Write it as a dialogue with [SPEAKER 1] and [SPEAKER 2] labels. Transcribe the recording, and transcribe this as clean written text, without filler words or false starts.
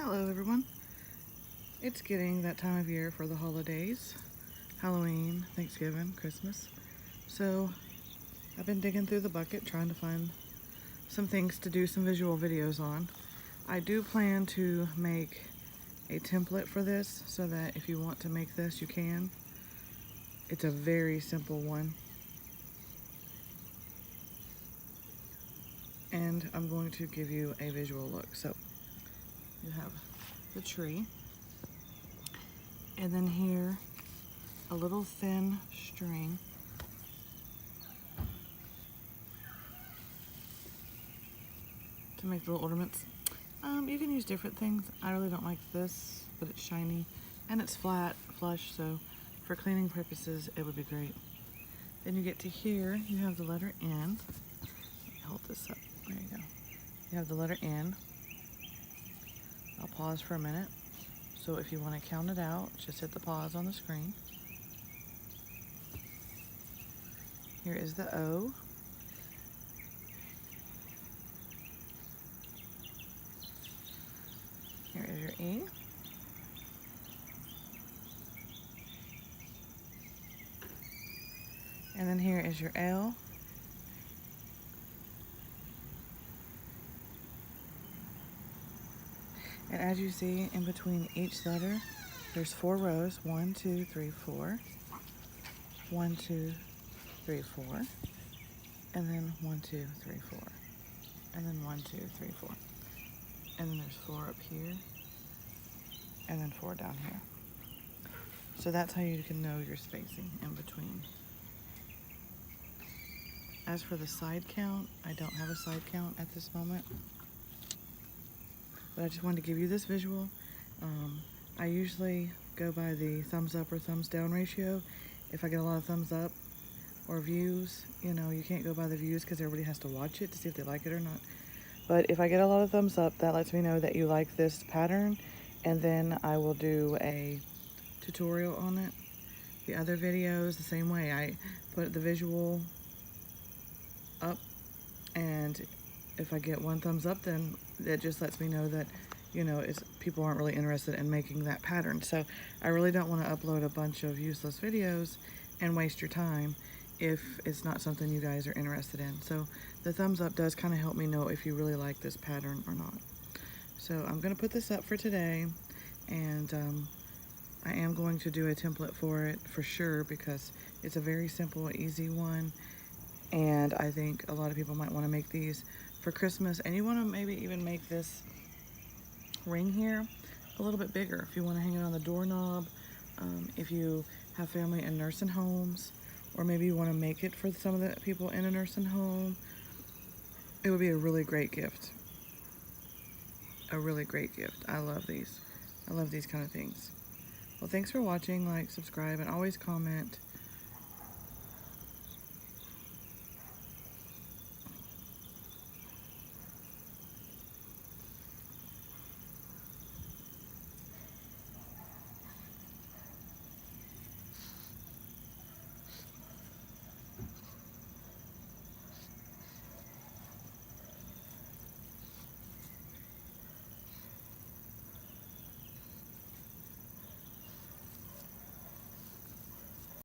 [SPEAKER 1] Hello everyone. It's getting that time of year for the holidays. Halloween, Thanksgiving, Christmas. So I've been digging through the bucket trying to find some things to do some visual videos on. I do plan to make a template for this so that if you want to make this, you can. It's a very simple one. And I'm going to give you a visual look. So you have the tree, and then here a little thin string to make the little ornaments. You can use different things. I really don't like this, but it's shiny and it's flat, flush, so for cleaning purposes it would be great. Then you get to here, you have the letter N. Let me hold this up. There you go. You have the letter N. I'll pause for a minute. So if you want to count it out, just hit the pause on the screen. Here is the O. Here is your E. And then here is your L. And as you see, in between each letter, there's 4 rows. 1, 2, 3, 4. 1, 2, 3, 4. And then 1, 2, 3, 4. And then 1, 2, 3, 4. And then there's 4 up here. And then 4 down here. So that's how you can know your spacing in between. As for the side count, I don't have a side count at this moment. But I just wanted to give you this visual. I usually go by the thumbs up or thumbs down ratio. If I get a lot of thumbs up or views, you know, you can't go by the views because everybody has to watch it to see if they like it or not. But if I get a lot of thumbs up, that lets me know that you like this pattern, and then I will do a tutorial on it. The other videos, the same way. I put the visual up, and if I get 1 thumbs up, then it just lets me know that, you know, people aren't really interested in making that pattern. So I really don't want to upload a bunch of useless videos and waste your time if it's not something you guys are interested in. So the thumbs up does kind of help me know if you really like this pattern or not. So I'm going to put this up for today, and I am going to do a template for it for sure, because it's a very simple, easy one. And I think a lot of people might want to make these for Christmas, and you want to maybe even make this ring here a little bit bigger if you want to hang it on the doorknob, if you have family in nursing homes, or maybe you want to make it for some of the people in a nursing home. It would be a really great gift. A really great gift. I love these. I love these kind of things. Well, thanks for watching. Like, subscribe, and always comment